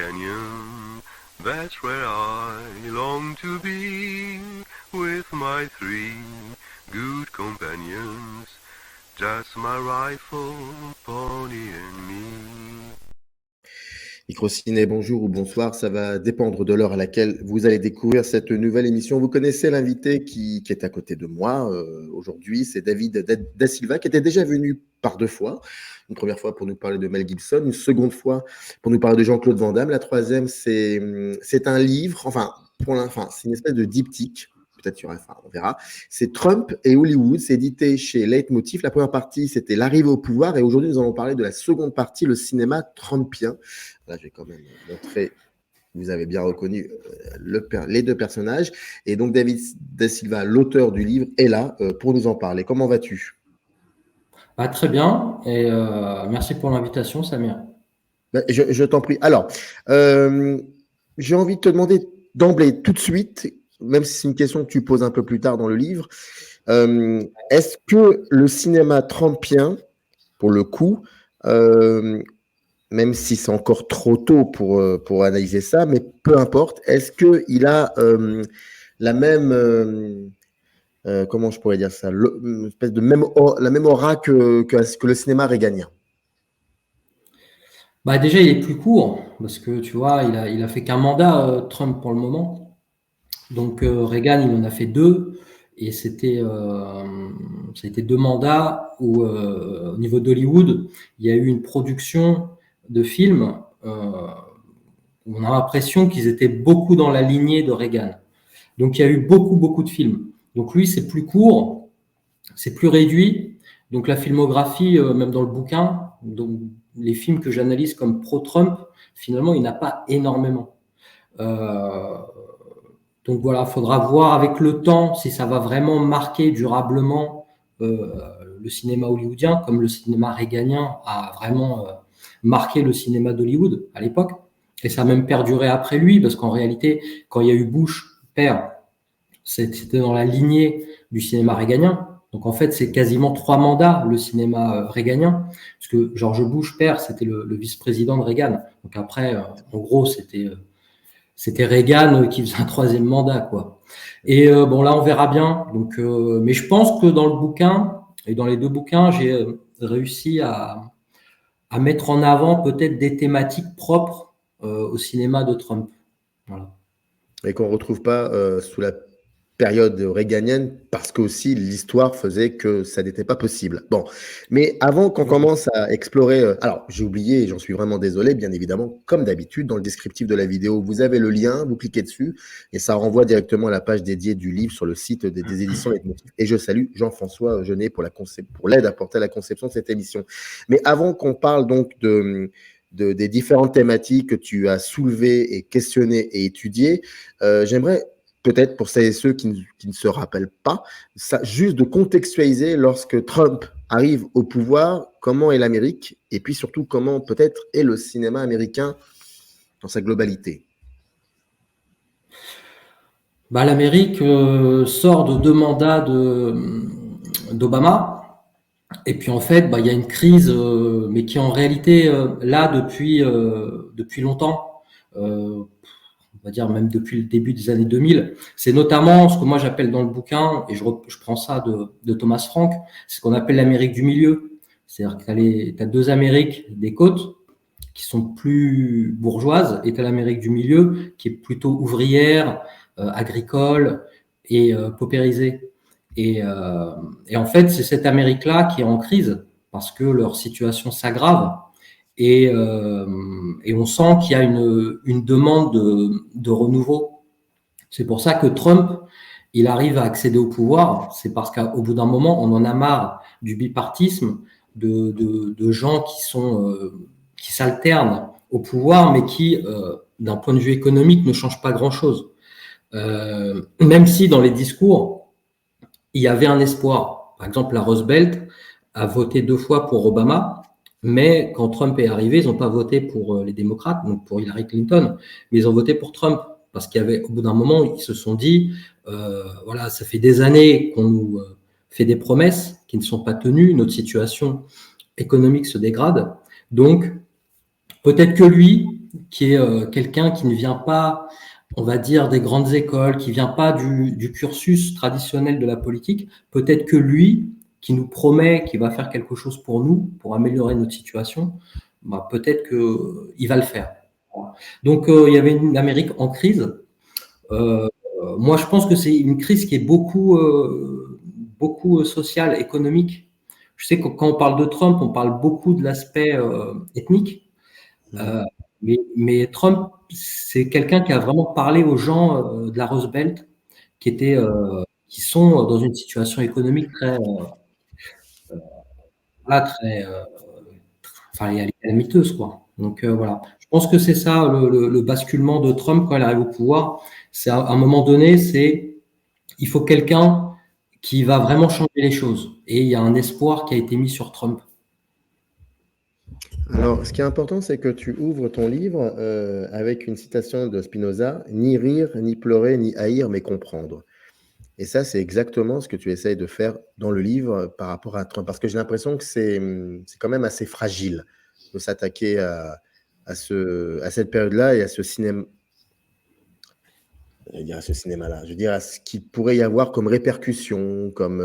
Canyon. That's where I long to be, with my three good companions, just my rifle, pony and me. Microciné, bonjour ou bonsoir, ça va dépendre de l'heure à laquelle vous allez découvrir cette nouvelle émission. Vous connaissez l'invité qui est à côté de moi aujourd'hui, c'est David Da Silva, qui était déjà venu par 2 fois. Une première fois pour nous parler de Mel Gibson, une seconde fois pour nous parler de Jean-Claude Van Damme. La troisième, c'est un livre, c'est une espèce de diptyque. Peut-être qu'il y aura, on verra. C'est Trump et Hollywood, c'est édité chez Leitmotiv. La première partie, c'était l'arrivée au pouvoir, et aujourd'hui, nous allons parler de la seconde partie, le cinéma trumpien. Là, je vais quand même montrer, vous avez bien reconnu les 2 personnages. Et donc, David Da Silva, l'auteur du livre, est là pour nous en parler. Comment vas-tu ? Très bien, et merci pour l'invitation, Samir. Je t'en prie. Alors, j'ai envie de te demander d'emblée, tout de suite, même si c'est une question que tu poses un peu plus tard dans le livre, est-ce que le cinéma trumpien, pour le coup, même si c'est encore trop tôt pour analyser ça, mais peu importe, est-ce qu'il a la même, comment je pourrais dire ça, une espèce de la même aura que le cinéma réganien ? Déjà, il est plus court, parce que tu vois, il a fait qu'un mandat, Trump, pour le moment. Donc, Reagan, il en a fait 2, et ça a été 2 mandats où, au niveau d'Hollywood, il y a eu une production de films où on a l'impression qu'ils étaient beaucoup dans la lignée de Reagan. Donc, il y a eu beaucoup de films. Donc, lui, c'est plus court, c'est plus réduit. Donc, la filmographie, même dans le bouquin, donc, les films que j'analyse comme pro-Trump, finalement, il n'y en a pas énormément. Donc voilà, il faudra voir avec le temps si ça va vraiment marquer durablement le cinéma hollywoodien, comme le cinéma réganien a vraiment marqué le cinéma d'Hollywood à l'époque. Et ça a même perduré après lui, parce qu'en réalité, quand il y a eu Bush père, c'était dans la lignée du cinéma réganien. Donc en fait, c'est quasiment 3 mandats, le cinéma réganien, parce que George Bush père, c'était le vice-président de Reagan. Donc après, en gros, c'était Reagan qui faisait un 3e mandat, quoi. Et bon, là, on verra bien. Donc, mais je pense que dans le bouquin, et dans les 2 bouquins, j'ai réussi à mettre en avant peut-être des thématiques propres au cinéma de Trump. Voilà. Et qu'on ne retrouve pas sous la période réganienne, parce qu'aussi l'histoire faisait que ça n'était pas possible. Bon, mais avant qu'on commence à explorer, alors j'ai oublié, et j'en suis vraiment désolé, bien évidemment, comme d'habitude, dans le descriptif de la vidéo, vous avez le lien, vous cliquez dessus, et ça renvoie directement à la page dédiée du livre sur le site des éditions Leitmotiv. Et je salue Jean-François Jeunet pour l'aide apportée à la conception de cette émission. Mais avant qu'on parle donc des différentes thématiques que tu as soulevées et questionnées et étudiées, j'aimerais peut-être pour celles et ceux qui ne se rappellent pas, ça, juste de contextualiser lorsque Trump arrive au pouvoir, comment est l'Amérique, et puis surtout comment peut-être est le cinéma américain dans sa globalité. L'Amérique sort de 2 mandats d'Obama, et puis en fait, il y a une crise, mais qui est en réalité là depuis longtemps. On va dire même depuis le début des années 2000. C'est notamment ce que moi j'appelle dans le bouquin, et je prends ça de Thomas Frank, c'est ce qu'on appelle l'Amérique du milieu. C'est-à-dire que tu as 2 Amériques des côtes qui sont plus bourgeoises, et tu as l'Amérique du milieu qui est plutôt ouvrière, agricole et paupérisée. Et en fait, c'est cette Amérique-là qui est en crise parce que leur situation s'aggrave. Et on sent qu'il y a une demande de renouveau. C'est pour ça que Trump, il arrive à accéder au pouvoir. C'est parce qu'au bout d'un moment, on en a marre du bipartisme, de gens qui s'alternent au pouvoir, mais qui, d'un point de vue économique, ne changent pas grand-chose. Même si dans les discours, il y avait un espoir. Par exemple, la Rust Belt a voté 2 fois pour Obama. Mais quand Trump est arrivé, ils n'ont pas voté pour les démocrates, donc pour Hillary Clinton, mais ils ont voté pour Trump parce qu'il y avait, au bout d'un moment, ils se sont dit, voilà, ça fait des années qu'on nous fait des promesses qui ne sont pas tenues, notre situation économique se dégrade, donc peut-être que lui, qui est quelqu'un qui ne vient pas, on va dire, des grandes écoles, qui vient pas du cursus traditionnel de la politique, peut-être que lui, qui nous promet qu'il va faire quelque chose pour nous, pour améliorer notre situation, bah, peut-être qu'il va le faire. Donc, il y avait une Amérique en crise. Euh, Moi, je pense que c'est une crise qui est beaucoup sociale, économique. Je sais que quand on parle de Trump, on parle beaucoup de l'aspect ethnique. Euh, mais Trump, c'est quelqu'un qui a vraiment parlé aux gens de la Rust Belt, qui sont dans une situation économique très, voilà, enfin, elle est calamiteuse, quoi. Donc voilà. Je pense que c'est ça le basculement de Trump quand il arrive au pouvoir. C'est à un moment donné, il faut quelqu'un qui va vraiment changer les choses. Et il y a un espoir qui a été mis sur Trump. Alors, ce qui est important, c'est que tu ouvres ton livre avec une citation de Spinoza, ni rire, ni pleurer, ni haïr, mais comprendre. Et ça, c'est exactement ce que tu essayes de faire dans le livre par rapport à Trump. Parce que j'ai l'impression que c'est quand même assez fragile de s'attaquer à cette période-là et à ce cinéma. Je veux dire à ce cinéma-là. Je veux dire à ce qu'il pourrait y avoir comme répercussion, comme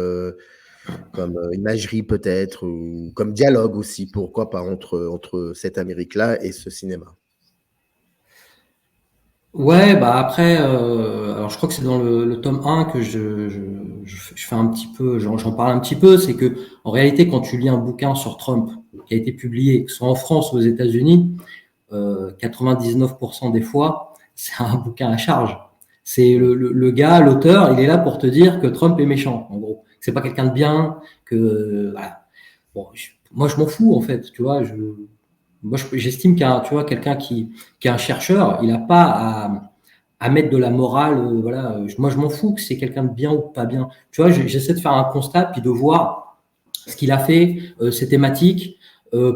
imagerie peut-être, ou comme dialogue aussi, pourquoi pas, entre cette Amérique-là et ce cinéma. Ouais, bah après, alors je crois que c'est dans le tome 1 que je fais un petit peu, j'en parle un petit peu, c'est que en réalité, quand tu lis un bouquin sur Trump qui a été publié, que ce soit en France ou aux États-Unis, 99% des fois, c'est un bouquin à charge. C'est le gars, l'auteur, il est là pour te dire que Trump est méchant, en gros. C'est pas quelqu'un de bien, que voilà. Bon, moi je m'en fous en fait, tu vois. Moi j'estime tu vois, quelqu'un qui est un chercheur, il n'a pas à mettre de la morale, voilà. Moi je m'en fous que c'est quelqu'un de bien ou pas bien. Tu vois, j'essaie de faire un constat puis de voir ce qu'il a fait, ses thématiques,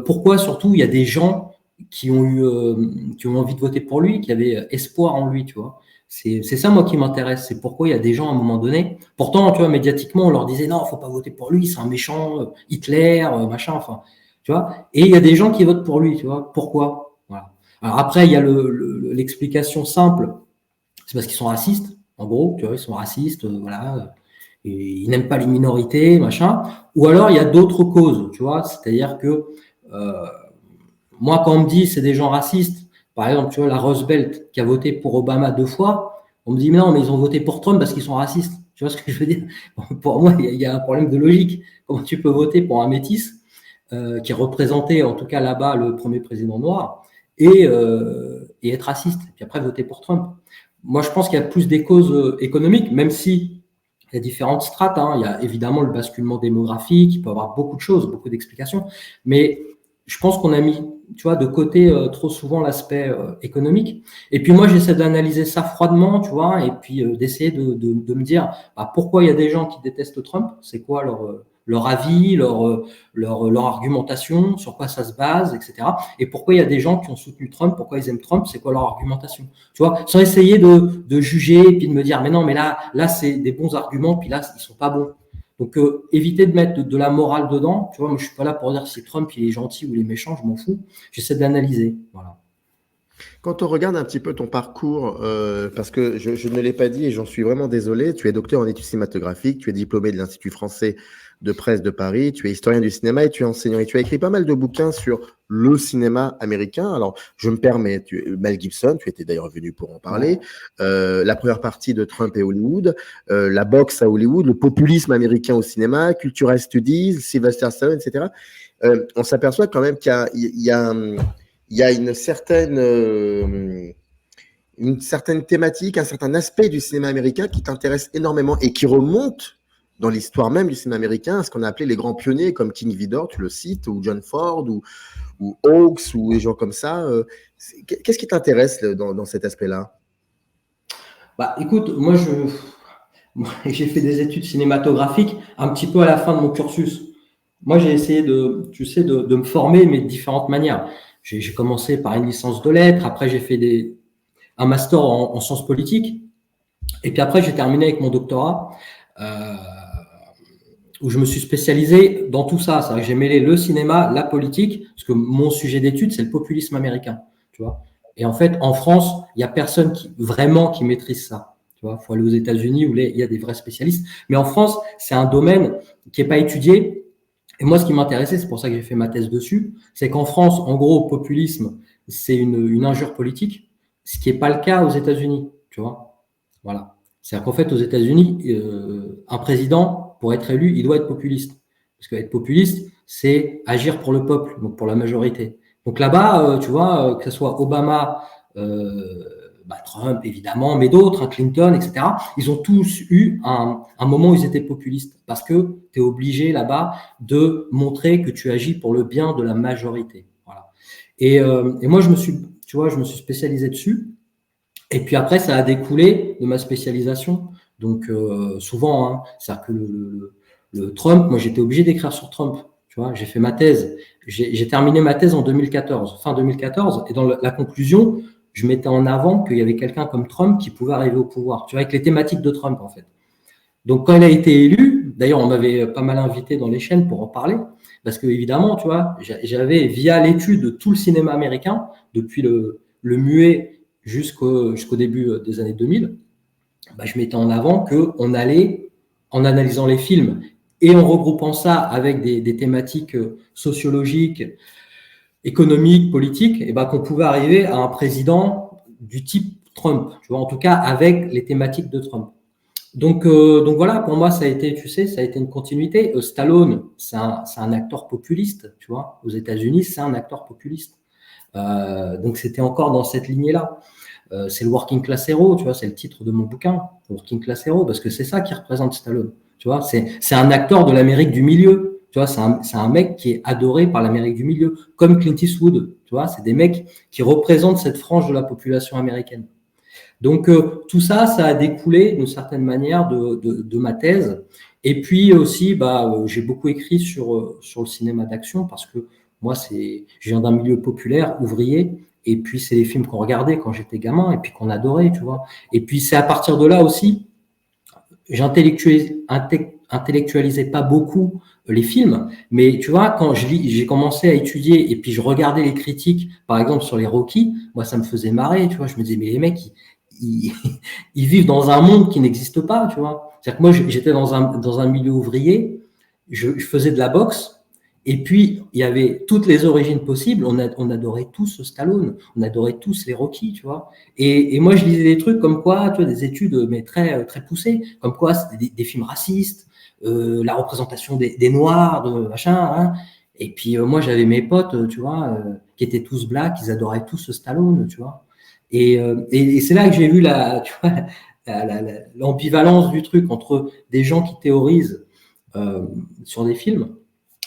pourquoi surtout il y a des gens qui ont envie de voter pour lui, qui avaient espoir en lui, tu vois. C'est ça, moi, qui m'intéresse. C'est pourquoi il y a des gens, à un moment donné. Pourtant, tu vois, médiatiquement, on leur disait non, faut pas voter pour lui, c'est un méchant, Hitler, machin, enfin, tu vois. Et il y a des gens qui votent pour lui, tu vois. Pourquoi? Voilà. Alors après, il y a l'explication simple, c'est parce qu'ils sont racistes. En gros, tu vois, ils sont racistes, voilà. Et ils n'aiment pas les minorités, machin. Ou alors, il y a d'autres causes, tu vois. C'est-à-dire que euh, moi, quand on me dit c'est des gens racistes, par exemple, tu vois, la Rust Belt qui a voté pour Obama 2 fois, on me dit mais non, mais ils ont voté pour Trump parce qu'ils sont racistes. Tu vois ce que je veux dire? Pour moi, il y a un problème de logique. Comment tu peux voter pour un métis qui représentait en tout cas là-bas le premier président noir et être raciste, et puis après voter pour Trump? Moi, je pense qu'il y a plus des causes économiques, même si il y a différentes strates, hein. Il y a évidemment le basculement démographique, il peut y avoir beaucoup de choses, beaucoup d'explications, mais je pense qu'on a mis, tu vois, de côté trop souvent l'aspect économique. Et puis moi, j'essaie d'analyser ça froidement, tu vois, et puis d'essayer de me dire bah, pourquoi il y a des gens qui détestent Trump, c'est quoi leur avis, leur argumentation, sur quoi ça se base, etc. Et pourquoi il y a des gens qui ont soutenu Trump, pourquoi ils aiment Trump, c'est quoi leur argumentation. Tu vois, sans essayer de juger, et puis de me dire mais non, mais là c'est des bons arguments, puis là ils sont pas bons. Donc, éviter de mettre de la morale dedans. Tu vois, moi, je suis pas là pour dire si Trump il est gentil ou il est méchant, je m'en fous. J'essaie d'analyser. Voilà. Quand on regarde un petit peu ton parcours, parce que je ne l'ai pas dit et j'en suis vraiment désolé, tu es docteur en études cinématographiques, tu es diplômé de l'Institut français de presse de Paris, tu es historien du cinéma et tu es enseignant. Et tu as écrit pas mal de bouquins sur le cinéma américain. Alors, je me permets, Mel Gibson, tu étais d'ailleurs venu pour en parler, la première partie de Trump et Hollywood, la boxe à Hollywood, le populisme américain au cinéma, Cultural Studies, Sylvester Stallone, etc. On s'aperçoit quand même qu'il y a une certaine thématique, un certain aspect du cinéma américain qui t'intéresse énormément et qui remonte dans l'histoire même du cinéma américain, ce qu'on a appelé les grands pionniers comme King Vidor, tu le cites, ou John Ford, ou Hawks, ou des gens comme ça. Qu'est-ce qui t'intéresse dans cet aspect-là? Bah, écoute, moi, j'ai fait des études cinématographiques un petit peu à la fin de mon cursus. Moi, j'ai essayé tu sais, de me former, mais de différentes manières. J'ai commencé par une licence de lettres, après j'ai fait un master en sciences politiques, et puis après j'ai terminé avec mon doctorat, euh, où je me suis spécialisé dans tout ça. C'est-à-dire que j'ai mêlé le cinéma, la politique, parce que mon sujet d'étude, c'est le populisme américain. Tu vois. Et en fait, en France, il y a personne qui maîtrise ça. Tu vois, faut aller aux États-Unis où il y a des vrais spécialistes. Mais en France, c'est un domaine qui est pas étudié. Et moi, ce qui m'intéressait, c'est pour ça que j'ai fait ma thèse dessus, c'est qu'en France, en gros, populisme, c'est une injure politique, ce qui n'est pas le cas aux États-Unis. Tu vois, voilà. C'est-à-dire qu'en fait, aux États-Unis, un président, pour être élu, il doit être populiste. Parce qu'être populiste, c'est agir pour le peuple, donc pour la majorité. Donc là-bas, tu vois, que ce soit Obama, Trump évidemment, mais d'autres, Clinton, etc., ils ont tous eu un moment où ils étaient populistes parce que tu es obligé là-bas de montrer que tu agis pour le bien de la majorité. Voilà. Et moi, je me suis spécialisé dessus. Et puis après, ça a découlé de ma spécialisation. Donc souvent, hein, c'est-à-dire que le Trump, moi j'étais obligé d'écrire sur Trump. Tu vois, j'ai fait ma thèse. J'ai terminé ma thèse en 2014, fin 2014, et dans la conclusion, je mettais en avant qu'il y avait quelqu'un comme Trump qui pouvait arriver au pouvoir. Tu vois, avec les thématiques de Trump en fait. Donc quand il a été élu, d'ailleurs on m'avait pas mal invité dans les chaînes pour en parler, parce que évidemment, tu vois, j'avais via l'étude de tout le cinéma américain, depuis le muet jusqu'au début des années 2000, je mettais en avant qu'on allait, en analysant les films et en regroupant ça avec des thématiques sociologiques, économiques, politiques, et qu'on pouvait arriver à un président du type Trump, tu vois, en tout cas avec les thématiques de Trump. Donc voilà, pour moi, ça a été, tu sais, ça a été une continuité. Stallone, c'est un acteur populiste, tu vois. Aux États-Unis, c'est un acteur populiste. Donc c'était encore dans cette lignée-là. C'est le Working Class Hero, tu vois, c'est le titre de mon bouquin, Working Class Hero, parce que c'est ça qui représente Stallone. Tu vois, c'est un acteur de l'Amérique du milieu. Tu vois, c'est un mec qui est adoré par l'Amérique du milieu, comme Clint Eastwood. Tu vois, c'est des mecs qui représentent cette frange de la population américaine. Donc tout ça a découlé d'une certaine manière de ma thèse. Et puis aussi, j'ai beaucoup écrit sur le cinéma d'action parce que moi, je viens d'un milieu populaire, ouvrier, et puis c'est les films qu'on regardait quand j'étais gamin et puis qu'on adorait, tu vois. Et puis c'est à partir de là aussi, j'intellectualisais pas beaucoup les films, mais tu vois, quand j'ai commencé à étudier et puis je regardais les critiques, par exemple sur les Rocky, moi ça me faisait marrer, tu vois. Je me disais mais les mecs ils vivent dans un monde qui n'existe pas, tu vois. C'est-à-dire que moi j'étais dans un milieu ouvrier, je faisais de la boxe. Et puis, il y avait toutes les origines possibles. On adorait tous Stallone. On adorait tous les Rocky, tu vois. Et moi, je lisais des trucs comme quoi, tu vois, des études, mais très, très poussées. Comme quoi, c'était des films racistes, la représentation des Noirs, de machin, hein. Et puis, moi, j'avais mes potes, tu vois, qui étaient tous blacks. Ils adoraient tous Stallone, tu vois. Et c'est là que j'ai vu l'ambivalence du truc entre des gens qui théorisent sur des films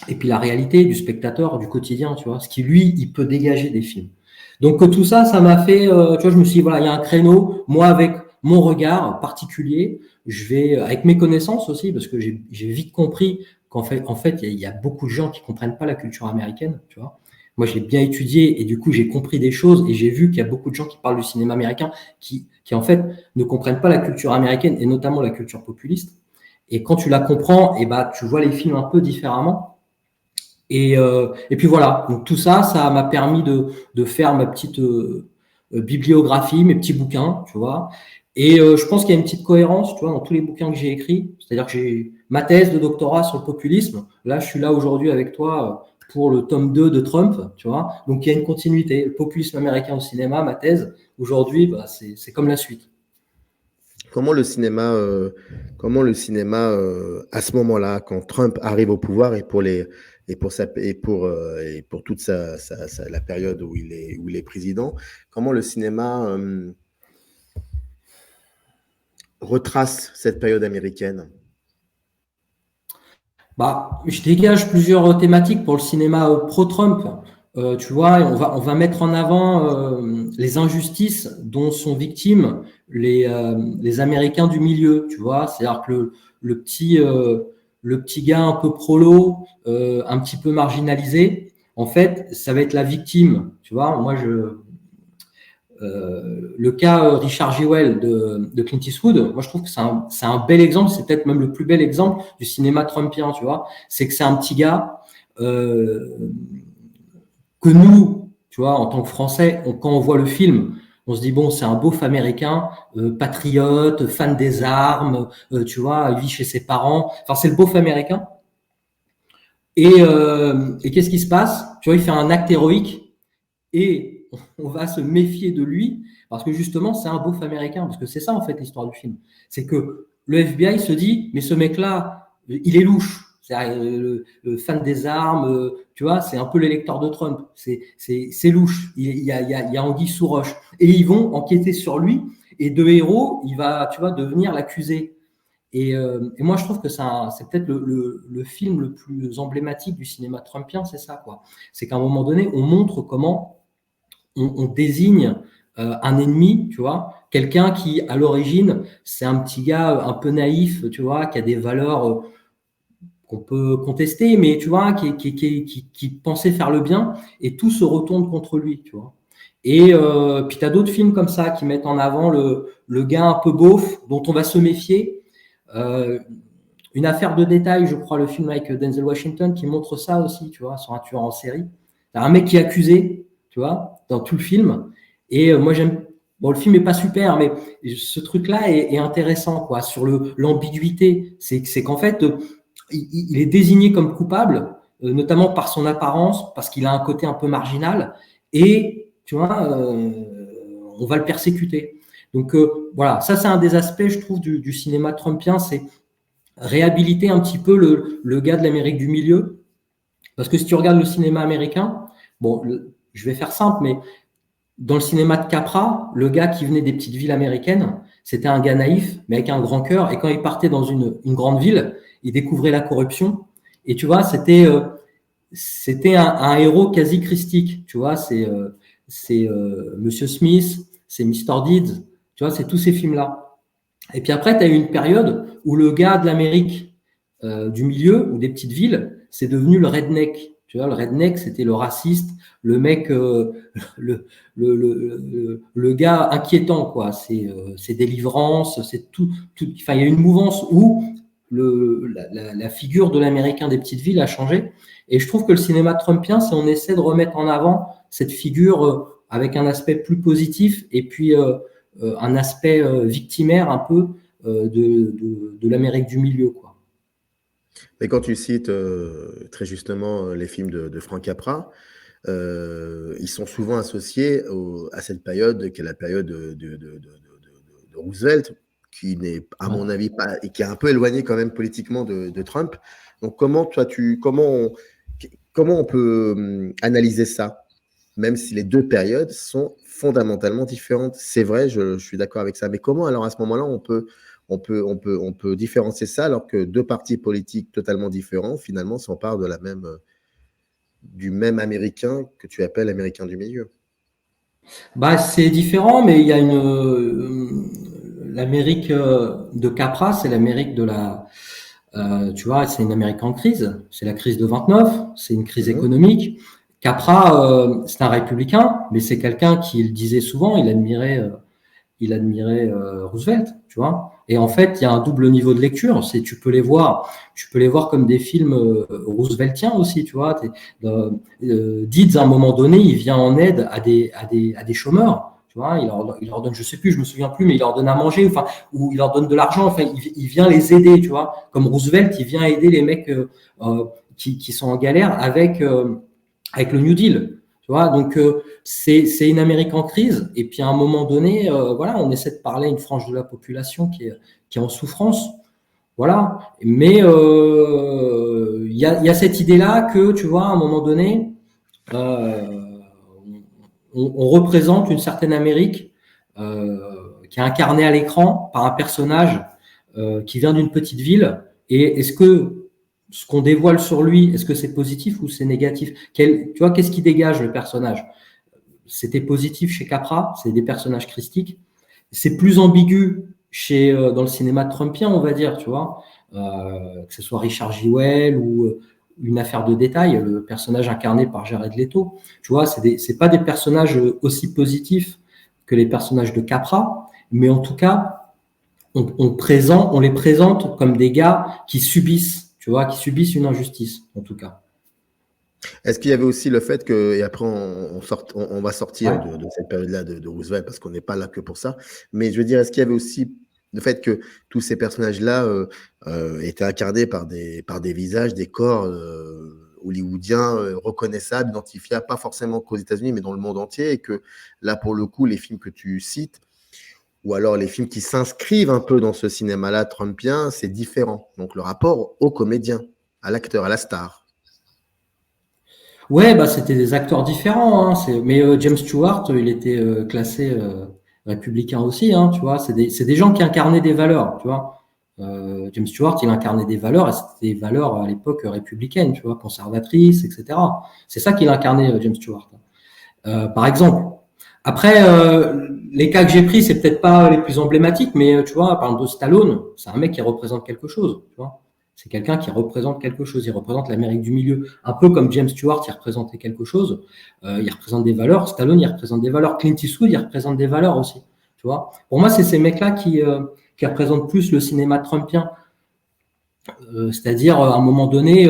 et puis la réalité du spectateur du quotidien, tu vois, ce qui lui, il peut dégager des films. Donc tout ça, ça m'a fait, tu vois, je me suis dit, voilà, il y a un créneau, moi avec mon regard particulier, je vais, avec mes connaissances aussi, parce que j'ai vite compris qu'en fait, il y a beaucoup de gens qui comprennent pas la culture américaine, tu vois. Moi, je l'ai bien étudié et du coup, j'ai compris des choses et j'ai vu qu'il y a beaucoup de gens qui parlent du cinéma américain qui en fait ne comprennent pas la culture américaine et notamment la culture populiste. Et quand tu la comprends, tu vois les films un peu différemment. Et puis voilà, donc tout ça m'a permis de faire ma petite bibliographie, mes petits bouquins, tu vois. Et je pense qu'il y a une petite cohérence, tu vois, dans tous les bouquins que j'ai écrits. C'est-à-dire que j'ai ma thèse de doctorat sur le populisme. Là, je suis là aujourd'hui avec toi pour le tome 2 de Trump, tu vois. Donc il y a une continuité. Le populisme américain au cinéma, ma thèse, aujourd'hui, c'est comme la suite. Comment le cinéma, à ce moment-là, quand Trump arrive au pouvoir et pour toute la période où il est président, comment le cinéma retrace cette période américaine? Je dégage plusieurs thématiques pour le cinéma pro-Trump. Tu vois, on va mettre en avant les injustices dont sont victimes les Américains du milieu. Tu vois, c'est-à-dire que le petit gars un peu prolo, un petit peu marginalisé, en fait, ça va être la victime. Tu vois, moi le cas Richard Jewell de Clint Eastwood, moi je trouve que c'est un bel exemple, c'est peut-être même le plus bel exemple du cinéma trumpien, tu vois. C'est que c'est un petit gars que nous, tu tu vois, en tant que Français, quand on voit le film, on se dit bon, c'est un beauf américain, patriote, fan des armes, tu vois, il vit chez ses parents. Enfin, c'est le beauf américain. Et qu'est-ce qui se passe? Tu vois, il fait un acte héroïque et on va se méfier de lui parce que justement, c'est un beauf américain. Parce que c'est ça, en fait, l'histoire du film. C'est que le FBI se dit, mais ce mec-là, il est louche. C'est le fan des armes, tu vois, c'est un peu l'électeur de Trump. C'est louche. Il y a anguille sous roche. Et ils vont enquêter sur lui. Et de héros, il va, tu vois, devenir l'accusé. Et moi, je trouve que c'est peut-être le film le plus emblématique du cinéma trumpien, c'est ça, quoi. C'est qu'à un moment donné, on montre comment on désigne un ennemi, tu vois, quelqu'un qui, à l'origine, c'est un petit gars un peu naïf, tu vois, qui a des valeurs qu'on peut contester, mais tu vois, qui pensait faire le bien, et tout se retourne contre lui, tu vois. Et puis tu as d'autres films comme ça qui mettent en avant le gars un peu beauf, dont on va se méfier. Une affaire de détail, je crois, le film avec Denzel Washington qui montre ça aussi, tu vois, sur un tueur en série. T'as un mec qui est accusé, tu vois, dans tout le film. Et moi, j'aime. Bon, le film est pas super, mais ce truc-là est intéressant, quoi, sur l'ambiguïté. C'est qu'en fait, il est désigné comme coupable, notamment par son apparence, parce qu'il a un côté un peu marginal, et tu vois, on va le persécuter. Donc voilà, ça c'est un des aspects, je trouve, du cinéma trumpien, c'est réhabiliter un petit peu le gars de l'Amérique du milieu. Parce que si tu regardes le cinéma américain, bon, je vais faire simple, mais dans le cinéma de Capra, le gars qui venait des petites villes américaines, c'était un gars naïf, mais avec un grand cœur. Et quand il partait dans une grande ville, il découvrait la corruption. Et tu vois, c'était un héros quasi christique. Tu vois, c'est Monsieur Smith, c'est Mr. Deeds. Tu vois, c'est tous ces films-là. Et puis après, tu as eu une période où le gars de l'Amérique du milieu ou des petites villes, c'est devenu le redneck. Tu vois, le redneck, c'était le raciste, le mec, le gars inquiétant, quoi. C'est délivrance, c'est tout. Enfin, il y a une mouvance où la figure de l'Américain des petites villes a changé. Et je trouve que le cinéma trumpien, c'est on essaie de remettre en avant cette figure avec un aspect plus positif et puis un aspect victimaire un peu de l'Amérique du milieu, quoi. Mais quand tu cites très justement les films de Frank Capra, ils sont souvent associés à cette période qui est la période de Roosevelt, qui n'est, à mon avis, pas, et qui est un peu éloigné quand même politiquement de Trump. Donc comment on peut analyser ça, même si les deux périodes sont fondamentalement différentes? C'est vrai, je suis d'accord avec ça. Mais comment alors à ce moment-là on peut différencier ça alors que deux partis politiques totalement différents finalement s'emparent du même Américain que tu appelles Américain du milieu? Bah, c'est différent, mais il y a l'Amérique de Capra, c'est l'Amérique tu vois, c'est une Amérique en crise. C'est la crise de 29, c'est une crise économique. Capra, c'est un républicain, mais c'est quelqu'un qui le disait souvent, il admirait Roosevelt, tu vois. Et en fait, il y a un double niveau de lecture. Tu peux les voir comme des films rooseveltiens aussi, tu vois. Deeds, à un moment donné, il vient en aide à des chômeurs, tu vois. Il leur donne, je sais plus, je me souviens plus, mais il leur donne à manger, enfin, ou il leur donne de l'argent. Enfin, il vient les aider, tu vois. Comme Roosevelt, il vient aider les mecs qui sont en galère avec le New Deal. Tu vois, donc c'est une Amérique en crise. Et puis à un moment donné, voilà, on essaie de parler à une frange de la population qui est en souffrance. Voilà. Mais il y a cette idée-là que, tu vois, à un moment donné, on représente une certaine Amérique qui est incarnée à l'écran par un personnage qui vient d'une petite ville. Et est-ce que ce qu'on dévoile sur lui, est-ce que c'est positif ou c'est négatif? Tu vois, qu'est-ce qui dégage le personnage? C'était positif chez Capra, c'est des personnages christiques. C'est plus ambigu dans le cinéma trumpien, on va dire, tu vois, que ce soit Richard Jewell ou une affaire de détail, le personnage incarné par Jared Leto. Tu vois, c'est pas des personnages aussi positifs que les personnages de Capra, mais en tout cas, on les présente comme des gars qui subissent, tu vois, qui subissent une injustice, en tout cas. Est-ce qu'il y avait aussi le fait que, et après on va sortir Ouais. de cette période-là de Roosevelt parce qu'on n'est pas là que pour ça, mais je veux dire, est-ce qu'il y avait aussi le fait que tous ces personnages-là étaient incarnés par des visages, des corps hollywoodiens reconnaissables, identifiables, pas forcément qu'aux États-Unis, mais dans le monde entier, et que là, pour le coup, les films que tu cites, ou alors les films qui s'inscrivent un peu dans ce cinéma-là trumpien, c'est différent. Donc le rapport au comédien, à l'acteur, à la star. Ouais, bah c'était des acteurs différents, hein. Mais James Stewart, il était classé républicain aussi, hein, tu vois. C'est des gens qui incarnaient des valeurs, tu vois. James Stewart, il incarnait des valeurs, et c'était des valeurs à l'époque républicaines, tu vois, conservatrices, etc. C'est ça qu'il incarnait, James Stewart. Par exemple. Après, les cas que j'ai pris, c'est peut-être pas les plus emblématiques, mais tu vois, par exemple de Stallone, c'est un mec qui représente quelque chose, tu vois. C'est quelqu'un qui représente quelque chose. Il représente l'Amérique du milieu, un peu comme James Stewart, il représentait quelque chose. Il représente des valeurs. Stallone, il représente des valeurs. Clint Eastwood, il représente des valeurs aussi, tu vois. Pour moi, c'est ces mecs-là qui représentent plus le cinéma trumpien. C'est-à-dire, à un moment donné,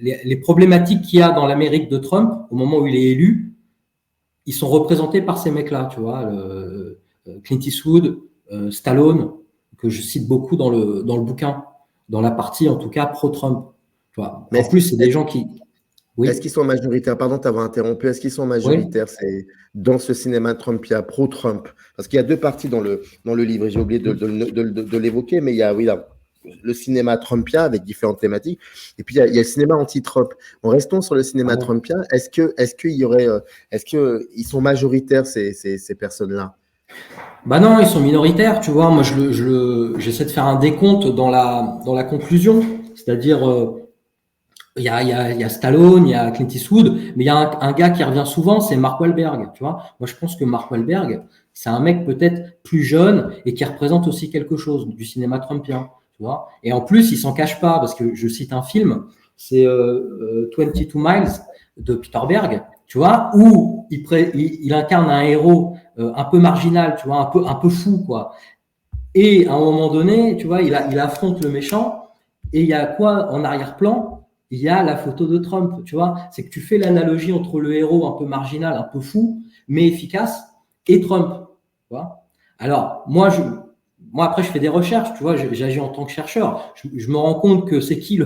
les problématiques qu'il y a dans l'Amérique de Trump, au moment où il est élu, ils sont représentés par ces mecs-là, tu vois, Clint Eastwood, Stallone, que je cite beaucoup dans le bouquin, dans la partie en tout cas pro-Trump. Tu vois. Mais En plus, c'est des gens qui, est-ce oui, qu'ils sont majoritaires? Pardon de t'avoir interrompu. Est-ce qu'ils sont oui, majoritaires c'est dans ce cinéma Trumpien, pro-Trump? Parce qu'il y a deux parties dans le livre, et j'ai oublié de l'évoquer, mais il y a, oui, là, le cinéma Trumpien avec différentes thématiques, et puis il y a le cinéma anti-Trump. En restant sur le ah cinéma bon. Trumpien, est-ce qu'il y aurait, est-ce qu'ils sont majoritaires, ces personnes-là? Bah non, ils sont minoritaires, tu vois. Moi, j'essaie de faire un décompte dans la conclusion, c'est-à-dire il y a Stallone, il y a Clint Eastwood, mais il y a un gars qui revient souvent, c'est Mark Wahlberg, tu vois. Moi, je pense que Mark Wahlberg, c'est un mec peut-être plus jeune et qui représente aussi quelque chose du cinéma trumpien, tu vois. Et en plus, il s'en cache pas, parce que je cite un film, c'est 22 Miles de Peter Berg, tu vois, où il incarne un héros un peu marginal, tu vois, un peu fou, quoi. Et à un moment donné, tu vois, il affronte le méchant et il y a quoi en arrière-plan? Il y a la photo de Trump, tu vois. C'est que tu fais l'analogie entre le héros un peu marginal, un peu fou, mais efficace, et Trump, tu vois. Alors, moi après, je fais des recherches, tu vois, j'agis en tant que chercheur. Je me rends compte que c'est qui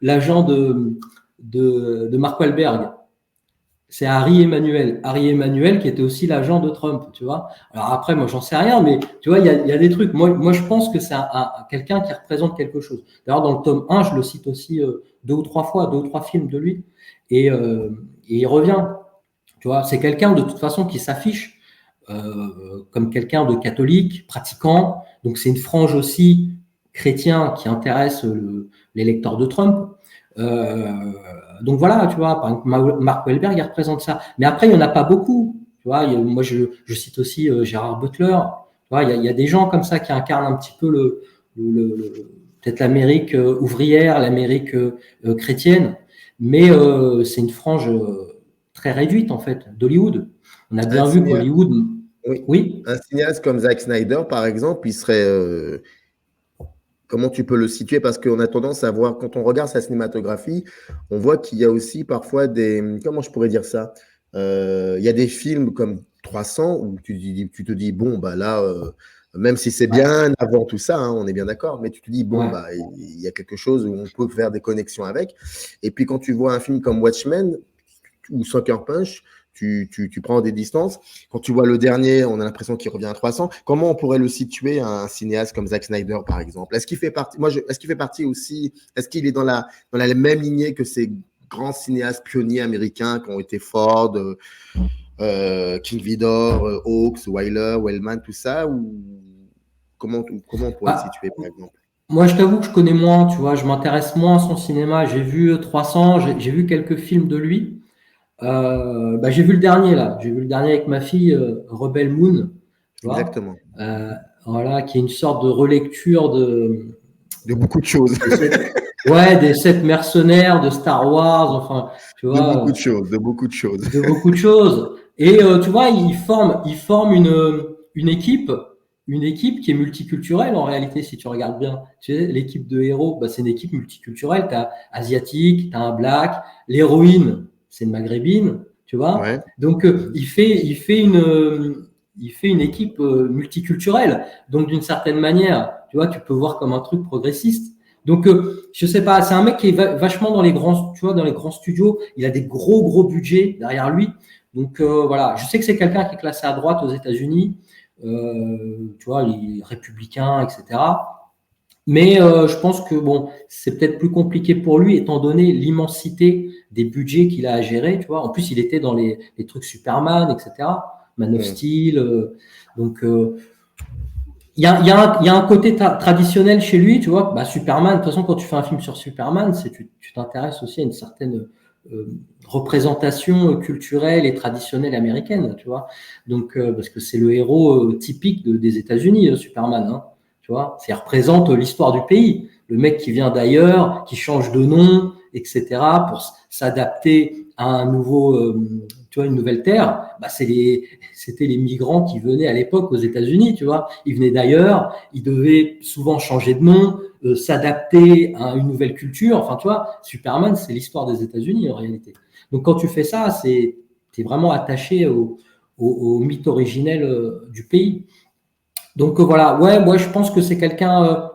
l'agent de Mark Wahlberg? C'est Harry Emmanuel. Harry Emmanuel qui était aussi l'agent de Trump, tu vois. Alors après, moi, j'en sais rien, mais tu vois, il y a des trucs. Moi, je pense que c'est quelqu'un qui représente quelque chose. D'ailleurs, dans le tome 1, je le cite aussi 2 ou 3 fois, 2 ou 3 films de lui, et il revient. Tu vois, c'est quelqu'un de toute façon qui s'affiche comme quelqu'un de catholique, pratiquant. Donc, c'est une frange aussi chrétien qui intéresse l'électeur de Trump. Euh, donc voilà, tu vois, par exemple, Mark Wahlberg, il représente ça. Mais après, il n'y en a pas beaucoup. Tu vois, moi, je cite aussi Gérard Butler. Tu vois, il y a des gens comme ça qui incarnent un petit peu peut-être l'Amérique ouvrière, l'Amérique chrétienne. Mais c'est une frange très réduite, en fait, d'Hollywood. On a Un bien vu cinéaste, qu'Hollywood, oui. oui, Un cinéaste comme Zack Snyder, par exemple, il serait, comment tu peux le situer? Parce qu'on a tendance à voir, quand on regarde sa cinématographie, on voit qu'il y a aussi parfois comment je pourrais dire ça? Il y a des films comme 300 où tu te dis, bon, bah là, même si c'est ouais, bien avant tout ça, hein, on est bien d'accord, mais tu te dis, bon, ouais. bah, il y a quelque chose où on peut faire des connexions avec. Et puis quand tu vois un film comme Watchmen ou Sucker Punch, tu prends des distances. Quand tu vois le dernier, on a l'impression qu'il revient à 300. Comment on pourrait le situer, un cinéaste comme Zack Snyder, par exemple? Est-ce qu'il fait partie, est-ce qu'il fait partie aussi, est-ce qu'il est dans la même lignée que ces grands cinéastes pionniers américains qui ont été Ford, King Vidor, Hawks, Wyler, Wellman, tout ça, ou comment on pourrait le Ah, situer, par exemple? moi, je t'avoue que je connais moins, tu vois, je m'intéresse moins à son cinéma. J'ai vu 300, j'ai vu quelques films de lui. Bah, j'ai vu le dernier là, j'ai vu le dernier avec ma fille, Rebel Moon, tu vois, Exactement. voilà, qui est une sorte de relecture De beaucoup de choses. des 7 mercenaires de Star Wars, enfin, tu De beaucoup de vois, choses. De beaucoup de choses. de beaucoup de choses. Et tu vois, ils forment une équipe qui est multiculturelle en réalité, si tu regardes bien. Tu sais, l'équipe de héros, bah, c'est une équipe multiculturelle. Tu as asiatique, tu as un black, l'héroïne. c'est une maghrébine, tu vois. Ouais. Donc, il fait une équipe multiculturelle. Donc, d'une certaine manière, tu vois, tu peux voir comme un truc progressiste. Donc, je sais pas, c'est un mec qui est vachement dans les grands, tu vois, dans les grands studios. Il a des gros budgets derrière lui. Donc, voilà, je sais que c'est quelqu'un qui est classé à droite aux États-Unis. Tu vois, il est républicain, etc. Mais je pense que bon, c'est peut-être plus compliqué pour lui, étant donné l'immensité des budgets qu'il a à gérer. Tu vois, en plus, il était dans les trucs Superman, etc. Man of Steel. Donc, il y a un côté traditionnel chez lui, tu vois. Bah, Superman, de toute façon, quand tu fais un film sur Superman, tu t'intéresses aussi à une certaine représentation culturelle et traditionnelle américaine, tu vois. Donc, parce que c'est le héros typique des États-Unis, Superman, hein, tu vois. Il représente l'histoire du pays. Le mec qui vient d'ailleurs, qui change de nom, etc., pour s'adapter à un nouveau, tu vois, une nouvelle terre. Bah, c'était les migrants qui venaient à l'époque aux États-Unis, tu vois. Ils venaient d'ailleurs, ils devaient souvent changer de nom, s'adapter à une nouvelle culture. Enfin, tu vois, Superman, c'est l'histoire des États-Unis en réalité. Donc, quand tu fais ça, t'es vraiment attaché au mythe originel du pays. Donc, voilà. Ouais, moi, je pense que c'est quelqu'un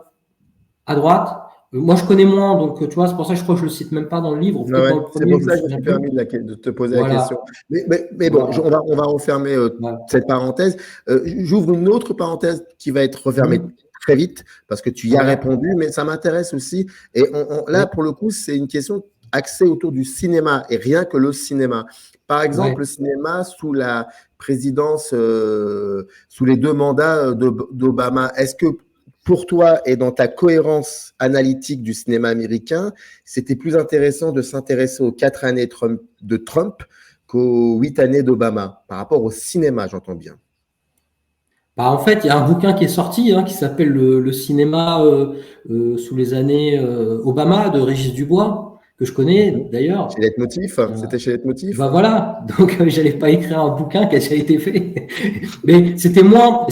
à droite. Moi, je connais moins, donc tu vois, c'est pour ça que je crois que je le cite même pas dans le livre. Ouais, Peut-être dans ouais. le C'est premier, pour je me ça que je me souviens suis plus. permis de te poser la question. Voilà. Mais bon, Voilà. on va refermer Ouais. cette parenthèse. J'ouvre une autre parenthèse qui va être refermée très vite parce que tu y as Ouais. répondu, mais ça m'intéresse aussi. Et là, Oui. pour le coup, c'est une question axée autour du cinéma et rien que le cinéma. Par exemple, Ouais. le cinéma sous la présidence, sous les 2 mandats d'Obama, est-ce que pour toi et dans ta cohérence analytique du cinéma américain, c'était plus intéressant de s'intéresser aux 4 années de Trump qu'aux 8 années d'Obama, par rapport au cinéma, j'entends bien. Bah, en fait, il y a un bouquin qui est sorti qui s'appelle le cinéma sous les années Obama de Régis Dubois, que je connais Chez d'ailleurs. Leitmotiv, c'était chez Leitmotiv. Bah voilà, donc j'allais pas écrire un bouquin qui a déjà été fait, mais c'était moins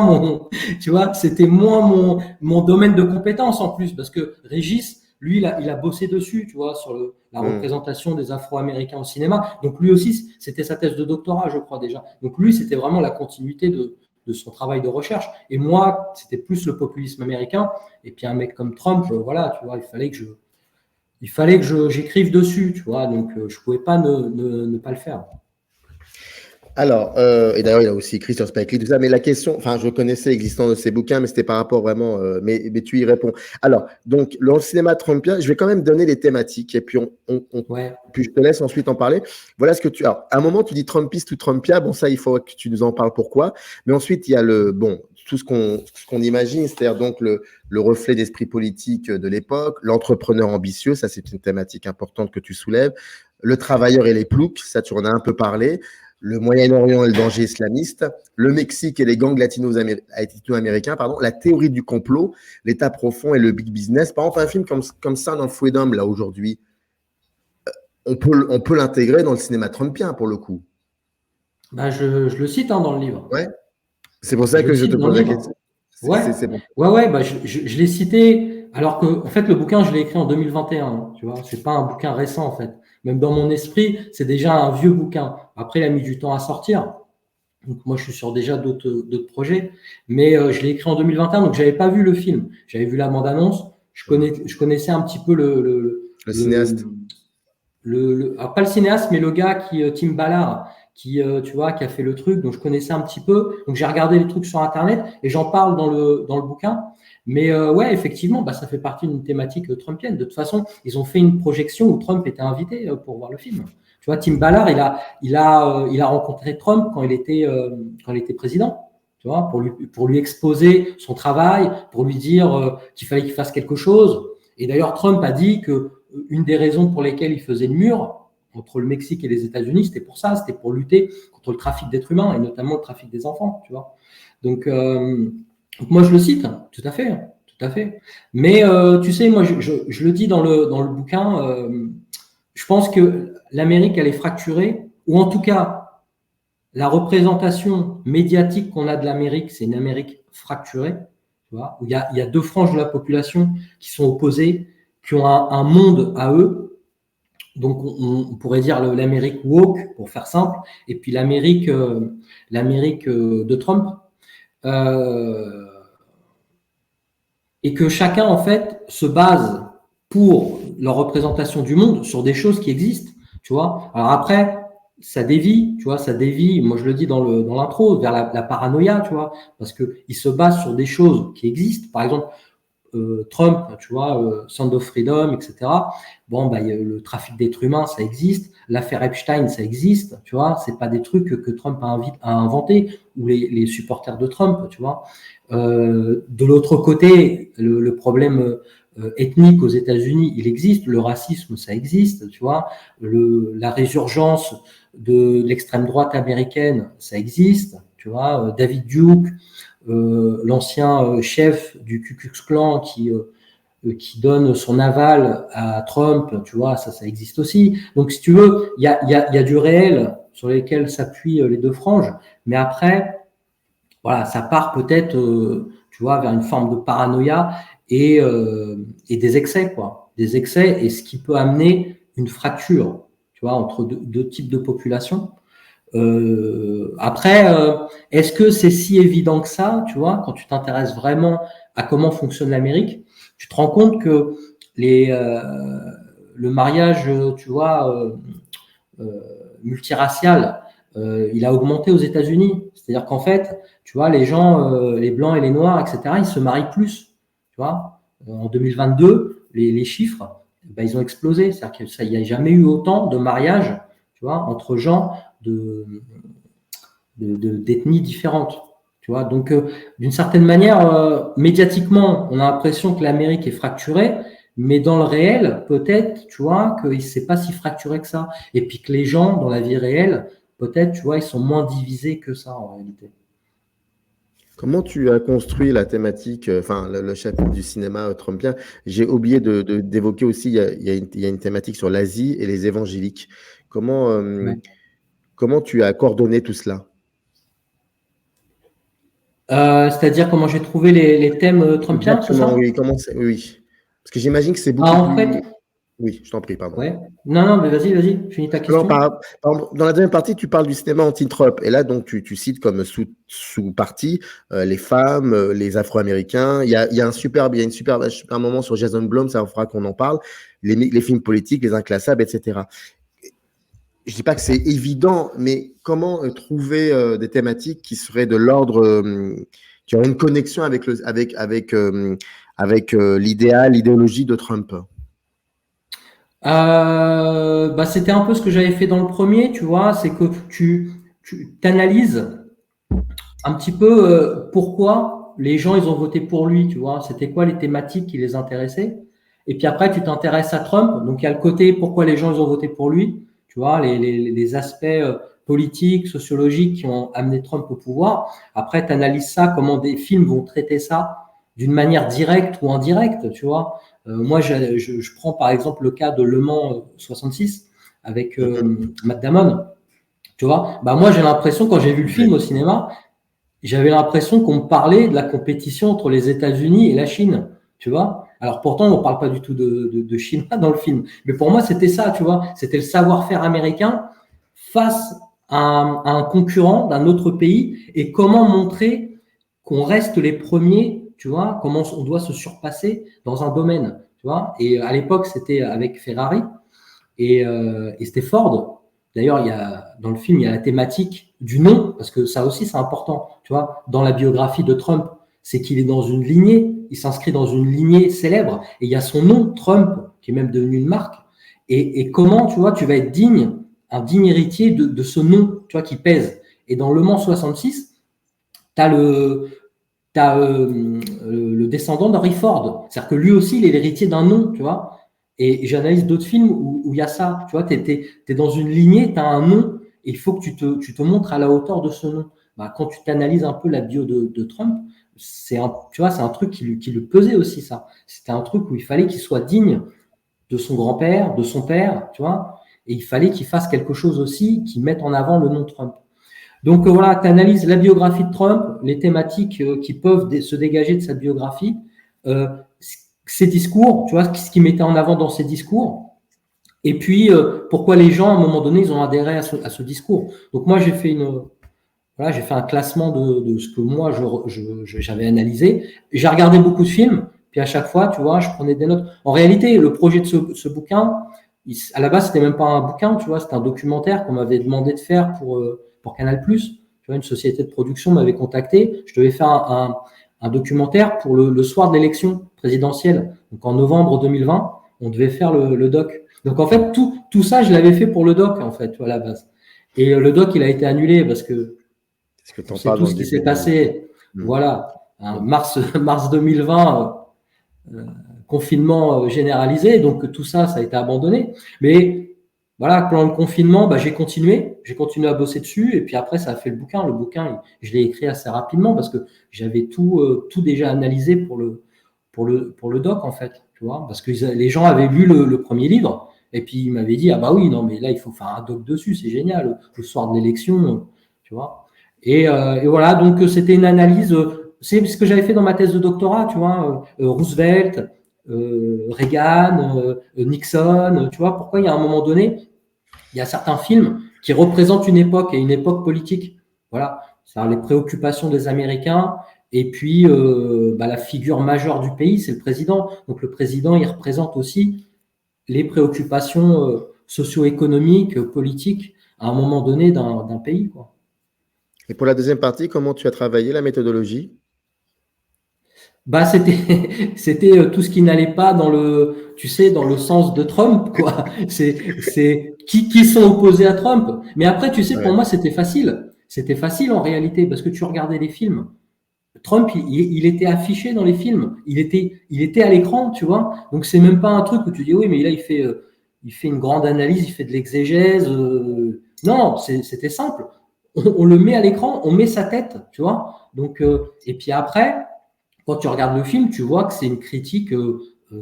mon, tu vois, c'était moins mon domaine de compétence en plus, parce que Régis, lui, il a bossé dessus, tu vois, sur la représentation des Afro-Américains au cinéma. Donc lui aussi, c'était sa thèse de doctorat, je crois déjà. Donc lui, c'était vraiment la continuité de son travail de recherche. Et moi, c'était plus le populisme américain. Et puis un mec comme Trump, voilà, tu vois, il fallait que j'écrive dessus, tu vois, donc je pouvais pas ne pas le faire. Alors, et d'ailleurs, il a aussi écrit sur Spike Lee, tout ça, mais la question, enfin, je connaissais l'existence de ces bouquins, mais c'était par rapport vraiment, mais tu y réponds. Alors, donc, le cinéma trumpien, je vais quand même donner les thématiques, et puis, Ouais. puis je te laisse ensuite en parler. Voilà ce que tu. Alors, à un moment, tu dis trumpiste ou trumpia, bon, ça, il faut que tu nous en parles pourquoi. Mais ensuite, il y a tout ce qu'on imagine, c'est-à-dire donc le reflet d'esprit politique de l'époque, l'entrepreneur ambitieux, ça, c'est une thématique importante que tu soulèves, le travailleur et les ploucs, ça, tu en as un peu parlé. Le Moyen-Orient et le danger islamiste, le Mexique et les gangs latino-américains, la théorie du complot, l'État profond et le big business. Par exemple, un film comme ça dans Freedom, là, aujourd'hui, on peut l'intégrer dans le cinéma trumpien, pour le coup. Bah, je le cite dans le livre. Ouais. C'est pour ça Je que le je te cite dans pose le la livre. question. Ouais. C'est bon. Ouais, bah, je l'ai cité, alors que, en fait, le bouquin, je l'ai écrit en 2021, tu vois. C'est pas un bouquin récent, en fait. Même dans mon esprit, c'est déjà un vieux bouquin. Après, il a mis du temps à sortir. Donc, moi, je suis sur déjà d'autres projets. Mais je l'ai écrit en 2021, donc j'avais pas vu le film. J'avais vu la bande-annonce. Je connaissais un petit peu Le cinéaste. alors pas le cinéaste, mais le gars Tim Ballard, tu vois, qui a fait le truc, donc je connaissais un petit peu. Donc j'ai regardé les trucs sur Internet et j'en parle dans le bouquin. Mais ouais, effectivement, bah, ça fait partie d'une thématique trumpienne. De toute façon, ils ont fait une projection où Trump était invité pour voir le film. Tu vois, Tim Ballard, il a rencontré Trump quand il était président. Tu vois, pour lui exposer son travail, pour lui dire qu'il fallait qu'il fasse quelque chose. Et d'ailleurs, Trump a dit que une des raisons pour lesquelles il faisait le mur entre le Mexique et les États-Unis, c'était pour ça, c'était pour lutter contre le trafic d'êtres humains et notamment le trafic des enfants, tu vois. Donc moi je le cite, tout à fait. Mais tu sais, moi je le dis dans le bouquin, je pense que l'Amérique elle est fracturée, ou en tout cas la représentation médiatique qu'on a de l'Amérique, c'est une Amérique fracturée, tu vois, où il y a 2 franges de la population qui sont opposées, qui ont un monde à eux, donc on pourrait dire l'Amérique woke, pour faire simple, et puis l'Amérique de Trump. Euh, et que chacun, en fait, se base pour leur représentation du monde sur des choses qui existent, tu vois. Alors après, ça dévie, tu vois, ça dévie, moi je le dis dans l'intro, vers la paranoïa, tu vois, parce qu'ils se basent sur des choses qui existent. Par exemple, Trump, tu vois, Sound of Freedom, etc. Bon, bah, le trafic d'êtres humains, ça existe. L'affaire Epstein, ça existe, tu vois. C'est pas des trucs que Trump a inventé, ou les supporters de Trump, tu vois. De l'autre côté, le problème ethnique aux États-Unis, il existe. Le racisme, ça existe, tu vois. La résurgence de l'extrême droite américaine, ça existe, tu vois. David Duke, l'ancien chef du Ku Klux Klan qui donne son aval à Trump, tu vois, ça existe aussi. Donc, si tu veux, il y a du réel sur lequel s'appuient les deux franges, mais après, voilà, ça part peut-être, tu vois, vers une forme de paranoïa et des excès, quoi. Des excès, et ce qui peut amener une fracture, tu vois, entre deux types de populations. Après, est-ce que c'est si évident que ça, tu vois, quand tu t'intéresses vraiment à comment fonctionne l'Amérique, tu te rends compte que le mariage, tu vois, euh, multiracial, il a augmenté aux États-Unis. C'est-à-dire qu'en fait, tu vois, les gens, les blancs et les noirs, etc., ils se marient plus. Tu vois, en 2022, les chiffres, ben, ils ont explosé. C'est-à-dire qu'il n'y a jamais eu autant de mariages, tu vois, entre gens d'ethnies différentes. Tu vois, donc, d'une certaine manière, médiatiquement, on a l'impression que l'Amérique est fracturée, mais dans le réel, peut-être, tu vois, que c'est pas si fracturé que ça. Et puis que les gens, dans la vie réelle, peut-être, tu vois, ils sont moins divisés que ça, en réalité. Comment tu as construit la thématique, enfin le chapitre du cinéma trumpien? J'ai oublié d'évoquer aussi, il y a une thématique sur l'Asie et les évangéliques. Comment, Ouais. comment tu as coordonné tout cela? C'est-à-dire comment j'ai trouvé les thèmes trumpiens, c'est Exactement, ça? oui. Oui, oui. Parce que j'imagine que c'est Ah, beaucoup en fait, plus. Oui, je t'en prie, pardon. ouais. Non, non, mais vas-y, finis ta Non, question. par exemple, dans la deuxième partie, tu parles du cinéma anti-Trump. Et là, donc, tu cites comme sous-partie les femmes, les Afro-Américains. Il y a une super moment sur Jason Blum, ça fera qu'on en parle. Les films politiques, les inclassables, etc. Je dis pas que c'est évident, mais comment trouver des thématiques qui seraient de l'ordre, qui auraient une connexion avec l'idéal, l'idéologie de Trump? Bah, c'était un peu ce que j'avais fait dans le premier, tu vois, c'est que tu t'analyses un petit peu pourquoi les gens ils ont voté pour lui, tu vois, c'était quoi les thématiques qui les intéressaient. Et puis après, tu t'intéresses à Trump, donc il y a le côté pourquoi les gens ils ont voté pour lui, tu vois, les aspects politiques, sociologiques qui ont amené Trump au pouvoir. Après, tu analyses ça, comment des films vont traiter ça d'une manière directe ou indirecte, tu vois. Moi, je prends par exemple le cas de Le Mans 66 avec Mhm. Matt Damon, tu vois. Bah moi, j'ai l'impression quand j'ai vu le Ouais. film au cinéma, j'avais l'impression qu'on me parlait de la compétition entre les États-Unis et la Chine, tu vois. Alors pourtant, on ne parle pas du tout de Chinois dans le film. Mais pour moi, c'était ça, tu vois. C'était le savoir-faire américain face à un concurrent d'un autre pays et comment montrer qu'on reste les premiers, tu vois, comment on doit se surpasser dans un domaine, tu vois. Et à l'époque, c'était avec Ferrari et c'était Ford. D'ailleurs, dans le film, il y a la thématique du nom, parce que ça aussi, c'est important. Tu vois, dans la biographie de Trump, c'est qu'il est dans une lignée, il s'inscrit dans une lignée célèbre, et il y a son nom, Trump, qui est même devenu une marque. Et comment, tu vois, tu vas être un digne héritier de ce nom, tu vois, qui pèse. Et dans Le Mans 66, tu as le descendant d'Henry Ford. C'est-à-dire que lui aussi, il est l'héritier d'un nom, tu vois. Et j'analyse d'autres films où il y a ça. Tu vois, tu es dans une lignée, tu as un nom, et il faut que tu te montres à la hauteur de ce nom. Bah, quand tu t'analyses un peu la bio de Trump, tu vois, c'est un truc qui le pesait aussi, ça. C'était un truc où il fallait qu'il soit digne de son grand-père, de son père, tu vois. Et il fallait qu'il fasse quelque chose aussi qui mette en avant le nom de Trump. Donc voilà, tu analyses la biographie de Trump, les thématiques qui peuvent se dégager de sa biographie, euh, ses discours, tu vois, ce qu'il mettait en avant dans ses discours, Et puis, pourquoi les gens, à un moment donné, ils ont adhéré à ce discours. Donc moi, j'ai fait j'ai fait un classement de ce que moi, j'avais analysé. J'ai regardé beaucoup de films, puis à chaque fois, tu vois, je prenais des notes. En réalité, le projet de ce bouquin, à la base, c'était même pas un bouquin, tu vois, c'était un documentaire qu'on m'avait demandé de faire pour Canal+. Tu vois, une société de production m'avait contacté. Je devais faire un documentaire pour le soir de l'élection présidentielle. Donc en novembre 2020, on devait faire le doc. Donc en fait, tout ça, je l'avais fait pour le doc, en fait, tu vois, à la base. Et le doc, il a été annulé parce que Est-ce que tu on en sait parles tout dans ce le qui début s'est passé. Hmm. Voilà, mars 2020, confinement généralisé, donc tout ça, ça a été abandonné. Mais voilà, pendant le confinement, j'ai continué à bosser dessus, et puis après, ça a fait le bouquin. Le bouquin, je l'ai écrit assez rapidement parce que j'avais tout déjà analysé pour le doc, en fait, tu vois, parce que les gens avaient lu le premier livre, et puis ils m'avaient dit, ah bah oui, non, mais là, il faut faire un doc dessus, c'est génial, le soir de l'élection, tu vois. Et voilà, donc c'était une analyse, c'est ce que j'avais fait dans ma thèse de doctorat, tu vois, Roosevelt, Reagan, Nixon, tu vois, pourquoi il y a un moment donné, il y a certains films qui représentent une époque et une époque politique. Voilà, c'est-à-dire les préoccupations des Américains et puis la figure majeure du pays, c'est le président. Donc le président, il représente aussi les préoccupations socio-économiques, politiques à un moment donné d'un pays, quoi. Et pour la deuxième partie, comment tu as travaillé la méthodologie? C'était tout ce qui n'allait pas dans le sens de Trump, quoi. C'est qui sont opposés à Trump. Mais après, tu sais, pour Ouais. moi, c'était facile. C'était facile en réalité parce que tu regardais les films. Trump, il était affiché dans les films. Il était à l'écran, tu vois. Donc c'est même pas un truc où tu dis oui, mais là il fait une grande analyse, il fait de l'exégèse. Non, c'était simple. On le met à l'écran, on met sa tête, tu vois. Donc et puis après quand tu regardes le film, tu vois que c'est une critique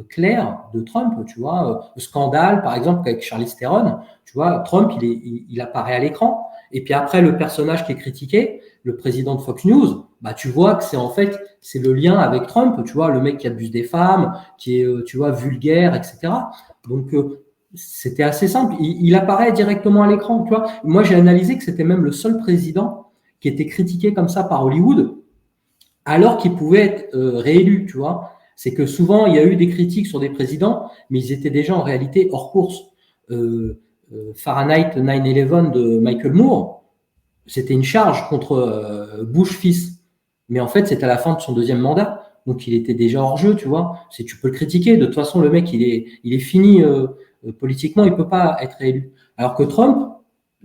claire de Trump, tu vois. Le scandale, par exemple, avec Charlize Theron, tu vois, Trump, il apparaît à l'écran. Et puis après, le personnage qui est critiqué, le président de Fox News, tu vois que c'est le lien avec Trump, tu vois, le mec qui abuse des femmes, qui est, tu vois, vulgaire, etc. Donc, c'était assez simple. Il apparaît directement à l'écran, tu vois. Moi, j'ai analysé que c'était même le seul président qui était critiqué comme ça par Hollywood, alors qu'il pouvait être réélu, tu vois. C'est que souvent, il y a eu des critiques sur des présidents, mais ils étaient déjà en réalité hors course. Fahrenheit 9/11 de Michael Moore, c'était une charge contre Bush fils. Mais en fait, c'était à la fin de son deuxième mandat. Donc, il était déjà hors jeu, tu vois. Tu peux le critiquer. De toute façon, le mec, il est fini politiquement, il ne peut pas être réélu. Alors que Trump,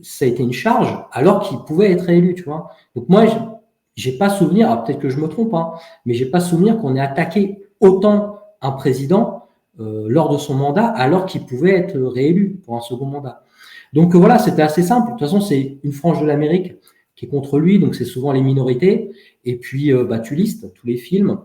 ça a été une charge alors qu'il pouvait être réélu, tu vois. Donc, moi, j'ai pas souvenir, alors peut-être que je me trompe, hein, mais j'ai pas souvenir qu'on ait attaqué autant un président lors de son mandat alors qu'il pouvait être réélu pour un second mandat. Donc voilà, c'était assez simple. De toute façon, c'est une frange de l'Amérique qui est contre lui, donc c'est souvent les minorités. Et puis, tu listes tous les films,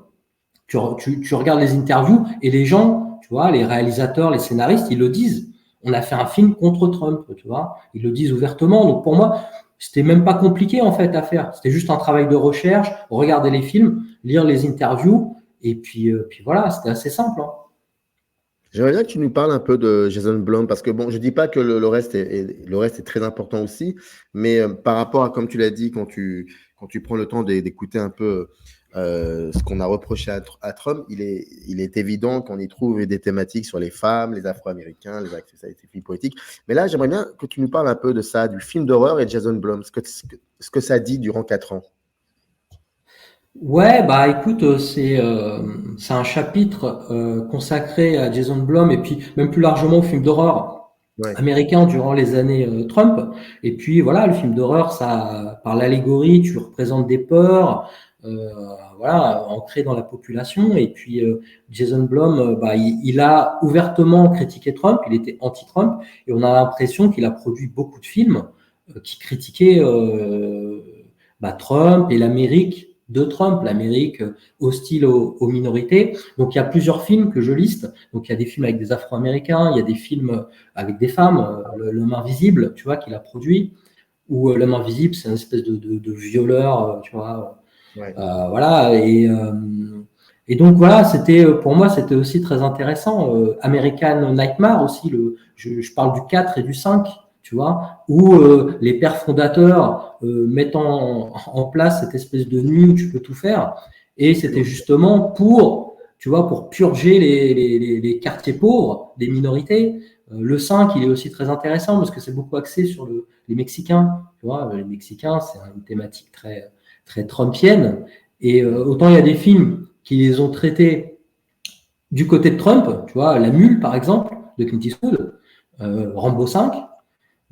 tu regardes les interviews et les gens, tu vois, les réalisateurs, les scénaristes, ils le disent. On a fait un film contre Trump, tu vois. Ils le disent ouvertement. Donc pour moi, c'était même pas compliqué en fait à faire. C'était juste un travail de recherche, regarder les films, lire les interviews, et puis voilà, c'était assez simple, hein. J'aimerais bien que tu nous parles un peu de Jason Blum, parce que bon, je dis pas que le reste le reste est très important aussi, mais par rapport à, comme tu l'as dit, quand tu prends le temps d'écouter un peu ce qu'on a reproché à Trump, il est évident qu'on y trouve des thématiques sur les femmes, les Afro-Américains, les activités politiques. Mais là, j'aimerais bien que tu nous parles un peu de ça, du film d'horreur et de Jason Blum, ce que ça dit durant 4 ans. Ouais, écoute, c'est un chapitre consacré à Jason Blum et puis même plus largement au film d'horreur Ouais. américain durant les années Trump. Et puis voilà, le film d'horreur, ça, par l'allégorie, tu représentes des peurs, euh, voilà, ancrées dans la population. Et puis Jason Blum, il a ouvertement critiqué Trump, il était anti-Trump, et on a l'impression qu'il a produit beaucoup de films qui critiquaient Trump et l'Amérique de Trump, l'Amérique hostile aux minorités. Donc il y a plusieurs films que je liste. Donc il y a des films avec des Afro-Américains, il y a des films avec des femmes, L'homme invisible, tu vois, qu'il a produit, ou L'homme invisible, c'est une espèce de violeur, tu vois, Ouais. voilà. Et donc voilà, pour moi, c'était aussi très intéressant. American Nightmare aussi, je parle du 4 et du 5, tu vois, où les pères fondateurs mettent en place cette espèce de nuit où tu peux tout faire. Et c'était justement tu vois, pour purger les quartiers pauvres, des minorités. Le 5, il est aussi très intéressant parce que c'est beaucoup axé sur les Mexicains. Tu vois, les Mexicains, c'est une thématique très, très trumpienne. Et autant il y a des films qui les ont traités du côté de Trump, tu vois, La Mule, par exemple, de Clint Eastwood, Rambo 5,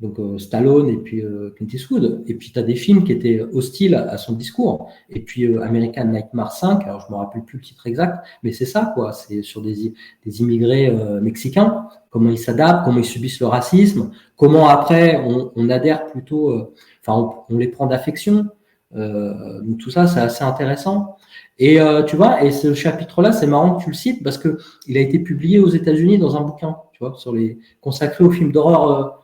donc Stallone et puis Clint Eastwood. Et puis tu as des films qui étaient hostiles à son discours. Et puis American Nightmare 5, alors je me rappelle plus le titre exact, mais c'est ça, quoi. C'est sur des immigrés mexicains, comment ils s'adaptent, comment ils subissent le racisme, comment après on adhère plutôt, on les prend d'affection. Donc tout ça, c'est assez intéressant. Et tu vois, et ce chapitre-là, c'est marrant que tu le cites parce que il a été publié aux États-Unis dans un bouquin, tu vois, consacré aux films d'horreur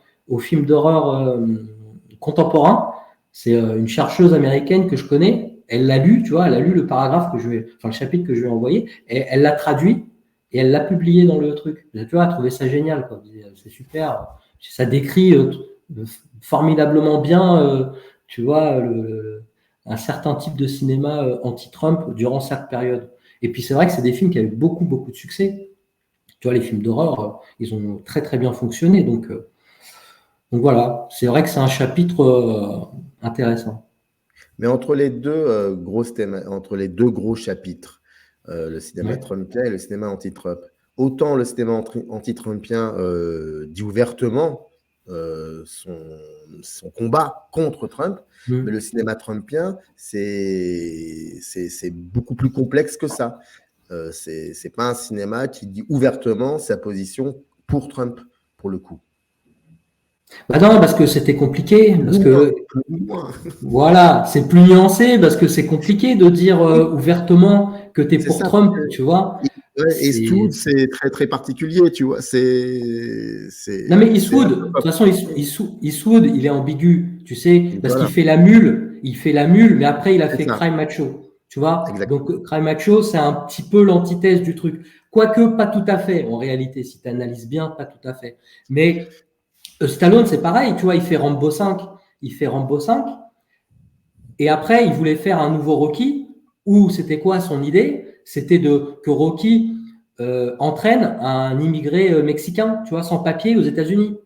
contemporains. C'est une chercheuse américaine que je connais. Elle l'a lu, tu vois, elle a lu le paragraphe le chapitre que je lui ai envoyé, et elle l'a traduit et elle l'a publié dans le truc. Tu vois, elle a trouvé ça génial, quoi. C'est super. Ça décrit formidablement bien, tu vois, un certain type de cinéma anti-Trump durant cette période. Et puis c'est vrai que c'est des films qui avaient beaucoup, beaucoup de succès. Tu vois, les films d'horreur, ils ont très, très bien fonctionné. Donc voilà, c'est vrai que c'est un chapitre intéressant. Mais entre les deux entre les deux gros chapitres, le cinéma trumpien et le cinéma anti-Trump, autant le cinéma anti-trumpien dit ouvertement son combat contre Trump, mais le cinéma trumpien, c'est beaucoup plus complexe que ça. C'est pas un cinéma qui dit ouvertement sa position pour Trump, pour le coup. Bah non, parce que c'était compliqué. Voilà, c'est plus nuancé parce que c'est compliqué de dire ouvertement que tu es pour Trump, tu vois. Eastwood, c'est très très particulier, tu vois. Non mais Eastwood, de toute façon, Eastwood, il est ambigu, tu sais, parce qu'il fait la mule, mais après il a fait Cry Macho, tu vois. Exactement. Donc Cry Macho, c'est un petit peu l'antithèse du truc. Quoique pas tout à fait, en réalité, si tu analyses bien, pas tout à fait. Mais Stallone, c'est pareil, tu vois, il fait Rambo 5, et après, il voulait faire un nouveau Rocky, où c'était quoi son idée? C'était que Rocky entraîne un immigré mexicain, tu vois, sans papier aux États-Unis,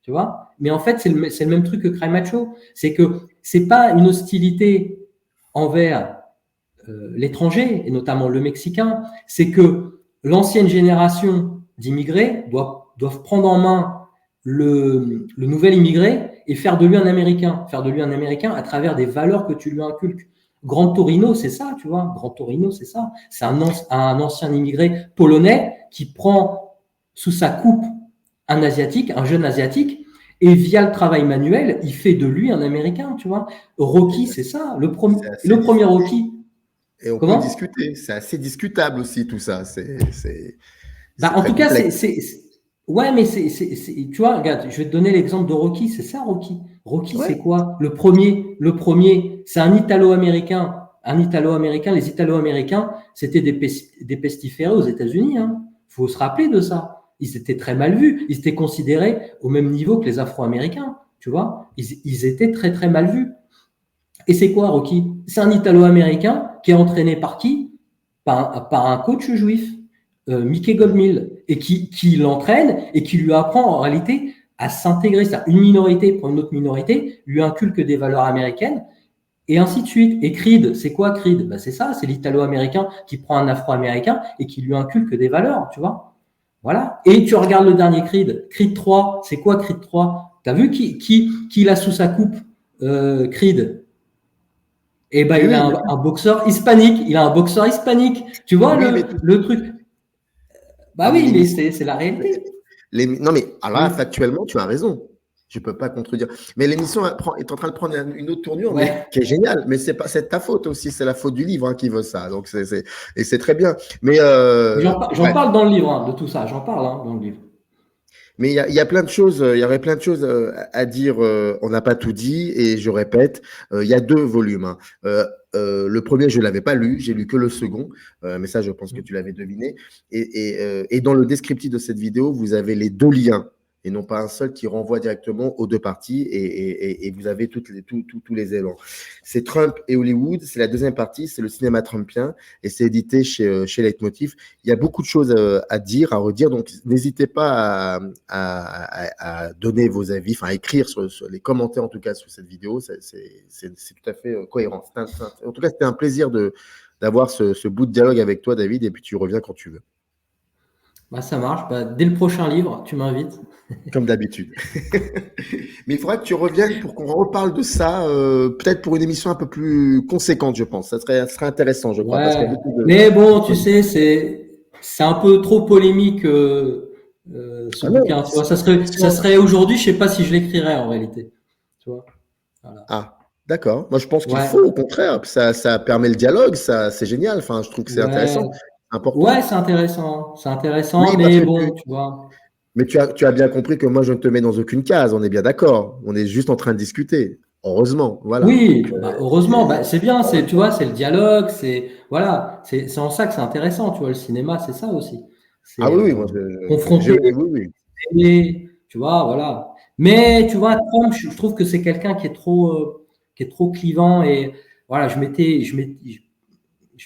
tu vois. Mais en fait, c'est le même truc que Cry Macho, c'est que c'est pas une hostilité envers l'étranger, et notamment le Mexicain, c'est que l'ancienne génération d'immigrés doivent prendre en main le nouvel immigré et faire de lui un Américain, à travers des valeurs que tu lui inculques. Grand Torino, c'est ça, tu vois. Grand Torino, c'est ça. C'est un ancien immigré polonais qui prend sous sa coupe un jeune asiatique, et via le travail manuel, il fait de lui un Américain, tu vois. Rocky, c'est ça. Le premier Rocky. Et on peut discuter. C'est assez discutable aussi, tout ça. En tout cas, ouais, mais tu vois, regarde, je vais te donner l'exemple de Rocky. C'est ça, Rocky. Rocky, c'est quoi? Le premier, c'est un Italo-Américain. Les Italo-Américains, c'était des pestiférés aux États-Unis. Il faut se rappeler de ça. Ils étaient très mal vus. Ils étaient considérés au même niveau que les Afro-Américains. Tu vois, ils étaient très, très mal vus. Et c'est quoi, Rocky? C'est un Italo-Américain qui est entraîné par qui? Par un coach juif, Mickey Goldmill, et qui l'entraîne et qui lui apprend en réalité à s'intégrer. C'est-à-dire une minorité pour une autre minorité, lui inculque des valeurs américaines, et ainsi de suite. Et Creed, c'est quoi Creed? C'est ça, c'est l'Italo-Américain qui prend un Afro-Américain et qui lui inculque des valeurs, tu vois. Voilà. Et tu regardes le dernier Creed, Creed 3, c'est quoi Creed 3? T'as vu qui l'a sous sa coupe, Creed? Et il a un boxeur hispanique. Tu vois le truc? Oui, mais c'est la réalité. Non, mais alors factuellement, tu as raison. Je ne peux pas contredire. Mais l'émission est en train de prendre une autre tournure, mais qui est géniale. Mais c'est ta faute aussi. C'est la faute du livre qui veut ça. Donc et c'est très bien. Mais j'en parle dans le livre de tout ça. J'en parle dans le livre. Mais il y a plein de choses, il y aurait plein de choses à dire. On n'a pas tout dit et je répète, il y a deux volumes, hein. Le premier, je l'avais pas lu, j'ai lu que le second, mais ça, je pense que tu l'avais deviné. Et dans le descriptif de cette vidéo, vous avez les deux liens et non pas un seul qui renvoie directement aux deux parties et vous avez tous les éléments. C'est Trump et Hollywood, c'est la deuxième partie, c'est le cinéma trumpien et c'est édité chez Leitmotiv. Il y a beaucoup de choses à dire, à redire, donc n'hésitez pas à donner vos avis, enfin à écrire sur les commentaires en tout cas sur cette vidéo, c'est tout à fait cohérent. En tout cas, c'était un plaisir d'avoir ce bout de dialogue avec toi, David, et puis tu reviens quand tu veux. Bah, ça marche. Bah, dès le prochain livre, tu m'invites. Comme d'habitude. Mais il faudra que tu reviennes pour qu'on reparle de ça, peut-être pour une émission un peu plus conséquente, je pense. Ça serait intéressant, je crois, parce qu'il y a Ouais. beaucoup de... Mais bon, tu sais, c'est un peu trop polémique ce Ah non, bouquin. Tu vois, ça serait aujourd'hui, je sais pas si je l'écrirais en réalité. Tu vois. Voilà. Ah, d'accord. Moi, je pense qu'il Ouais. faut, au contraire. Ça permet le dialogue, ça, c'est génial. Enfin, je trouve que c'est Ouais. intéressant, important. Ouais, c'est intéressant. C'est intéressant, Oui, parce mais que bon, tu vois. mais tu as bien compris que moi, je ne te mets dans aucune case. On est bien d'accord. On est juste en train de discuter. Heureusement, voilà. Oui, Donc, bah, heureusement, bah, c'est bien, voilà. tu vois, c'est le dialogue, voilà, c'est en ça que c'est intéressant, tu vois, le cinéma, c'est ça aussi. Ah C'est oui, oui, moi, confronter oui, oui. les, tu vois, voilà. Mais tu vois, Trump, je trouve que c'est quelqu'un qui est trop clivant et voilà, je me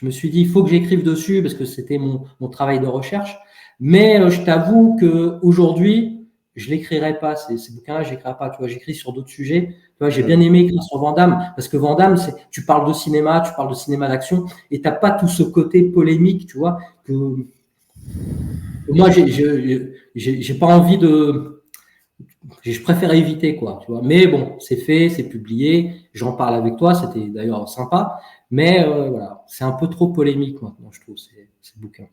suis dit, il faut que j'écrive dessus parce que c'était mon travail de recherche. Mais je t'avoue que aujourd'hui, je l'écrirai pas. Ces bouquins-là, je l'écrirai pas. Tu vois, j'écris sur d'autres sujets. Tu vois, j'ai bien aimé écrire sur Van Damme parce que Van Damme, tu parles de cinéma d'action et t'as pas tout ce côté polémique, tu vois, que moi, j'ai pas envie je préfère éviter, quoi, tu vois. Mais bon, c'est fait, c'est publié. J'en parle avec toi. C'était d'ailleurs sympa. Mais voilà, c'est un peu trop polémique maintenant, je trouve, ces bouquins.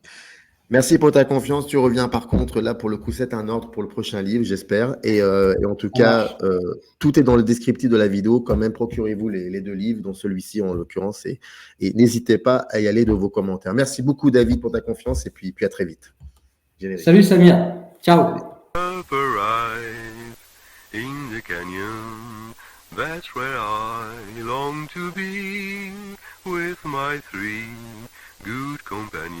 Merci pour ta confiance. Tu reviens par contre, là, pour le coup, c'est un ordre pour le prochain livre, j'espère. Et en tout Ça marche. cas, tout est dans le descriptif de la vidéo. Quand même, procurez-vous les deux livres, dont celui-ci en l'occurrence. Et n'hésitez pas à y aller de vos commentaires. Merci beaucoup, David, pour ta confiance. Et puis à très vite. Générique. Salut Samir. Ciao. Up arrive in the canyon. That's where I long to be with my three good companions.